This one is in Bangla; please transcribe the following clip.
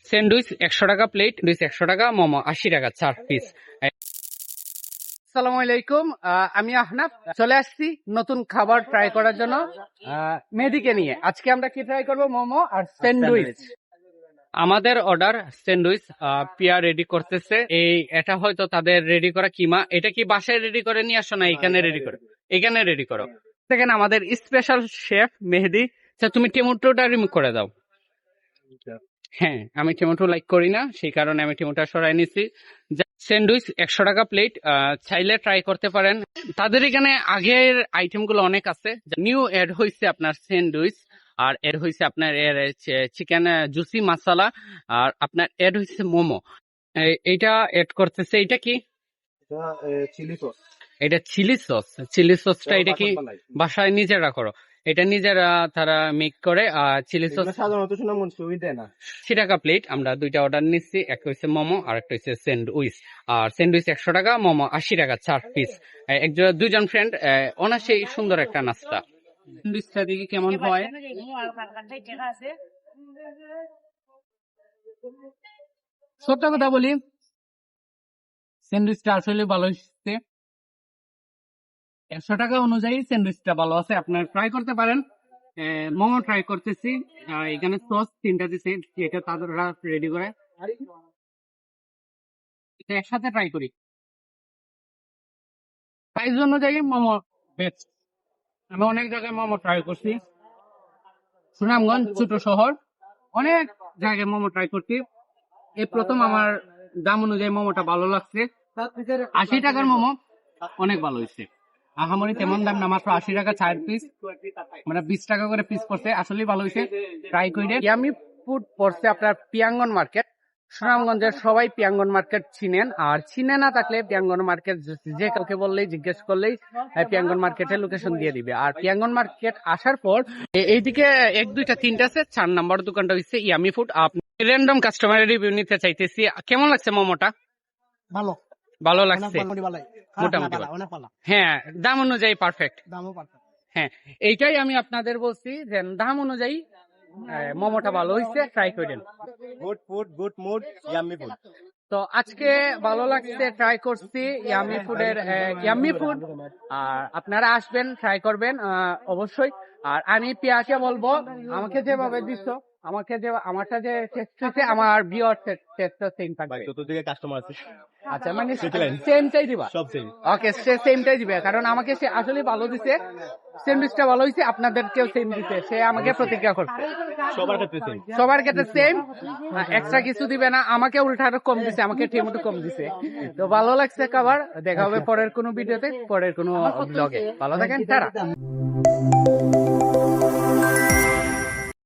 স্যান্ডউইচ 100 টাকা প্লেট, 100 টাকা, মোমো 80 টাকা 4 পিস। আসসালামু আলাইকুম, আমি আহনাফ চলে আসছি নতুন খাবার ট্রাই করার জন্য মেহেদীকে নিয়ে। আজকে আমরা কি ট্রাই করব? মোমো আর স্যান্ডউইচ। আমাদের অর্ডার স্যান্ডউইচ পিয়া রেডি করতেছে। এটা হয়তো তাদের রেডি করা কিমা। এটা কি বাসায় রেডি করে নিয়ে আসো না এখানে রেডি করো? এখানে রেডি করো। সেখানে আমাদের স্পেশাল শেফ মেহেদী। তুমি টমেটোটা রিমুভ করে দাও। হ্যাঁ, আমি টমেটো লাইক করি না, সেই কারণে আমি টমেটো সরাই নিছি। স্যান্ডউইচ 100 টাকা প্লেট, চাইলে ট্রাই করতে পারেন। তাদের এখানে আগের আইটেম গুলো অনেক আছে। নিউ এড হয়েছে আপনার স্যান্ডউইচ, আর এড হয়েছে আপনার চিকেন জুসি মশলা, আর আপনার এড হয়েছে মোমো। এইটা এড করতেছে। এটা কি? এটা চিলি সস। চিলি সসটা এটা কি বাসায় নিজেরা করো? এটা নিজেরা তারা মেক করে। চিলি সস সাধারণত দেয় না। 80 টাকা প্লেট। আমরা দুইটা অর্ডার নিচ্ছি, একটা হচ্ছে মোমো আর একটা হচ্ছে স্যান্ডউইচ। আর স্যান্ডউইচ 100 টাকা, মোমো 80 টাকা 4 পিস। একজন দুইজন ফ্রেন্ড অনায়াসেই সুন্দর একটা নাস্তা। স্যান্ডউইচটা দেখি কেমন হয়। সত্য কথা বলি, স্যান্ডউইচটা আসলে ভালো হচ্ছে। 100 টাকা অনুযায়ী স্যান্ডউইচটা ভালো আছে, আপনারা ট্রাই করতে পারেন। মোমো ট্রাই করতেছি। এখানে সস 3টা দিছে, এটা তারা রেডি করে। এটা একসাথে ট্রাই করি। প্রাইস অনুযায়ী মোমো বেস্ট। আমি অনেক জায়গায় মোমো ট্রাই করছি, সুনামগঞ্জ ছোট শহর, অনেক জায়গায় মোমো ট্রাই করছি। এই প্রথম আমার দাম অনুযায়ী মোমোটা ভালো লাগছে। 80 টাকার মোমো অনেক ভালো হয়েছে। আহামরি তেমন দাম না, মাত্র 80 টাকা 4 পিস, মানে 20 টাকা করে পিস পড়ছে। আসলে ভালো হয়েছে, ট্রাই করে। ইয়ামি ফুড পড়ছে আপনার পিয়াঙ্গন মার্কেট, সুনামগঞ্জের সবাই পিয়াঙ্গন মার্কেট চিনেন। আর চিনে না থাকলে পিয়াঙ্গন মার্কেট যে কাউকে বললেই, জিজ্ঞেস করলেই পিয়াঙ্গন মার্কেটের লোকেশন দিয়ে দিবে। আর পিয়াঙ্গন মার্কেট আসার পর এইদিকে 1 2 3 আছে। 4 নম্বর দোকানটা হচ্ছে ইয়ামি ফুড। আপনি র্যান্ডম কাস্টমারের রিভিউ নিতে চাইতেছি, কেমন লাগছে মোমোটা? ভালো ভালো লাগছে মোটামুটি। হ্যাঁ, দাম অনুযায়ী পারফেক্ট। হ্যাঁ, এইটাই আমি আপনাদের বলছি যে দাম অনুযায়ী মোমোটা ভালো হয়েছে, ট্রাই করেন। Good food, good mood, yummy food. তো আজকে ভালো লাগছে, ট্রাই করছি ইয়াম্মি ফুডের ইয়াম্মি ফুড। আর আপনারা আসবেন, ট্রাই করবেন অবশ্যই। আর আমি পিয়াকে বলবো, আমাকে যেভাবে দিচ্ছ, আমারটা যে টেস্ট হয়েছে, আমার বিয়ার টেস্টটা সেম থাকবে। চতুর্দিকে কাস্টমার আছে। আচ্ছা, মানে সেমটাই দিবা? সব সেম। ওকে, সে সেমটাই দিবে, কারণ আমাকে সে আসলে ভালো দিছে। স্যান্ডউইচটা ভালো হয়েছে, আপনাদেরকেও সেম দিতে সে আমাকে প্রতিজ্ঞা করছে। সবার ক্ষেত্রে সেম, এক্সট্রা কিছু দিবে না। আমাকে উল্টা আরো কম দিছে, আমাকে টমেটো কম দিছে। তো ভালো লাগছে খাবার। দেখা হবে পরের কোনো ভিডিওতে, পরের কোনো ব্লগে। ভালো থাকেন, টাটা।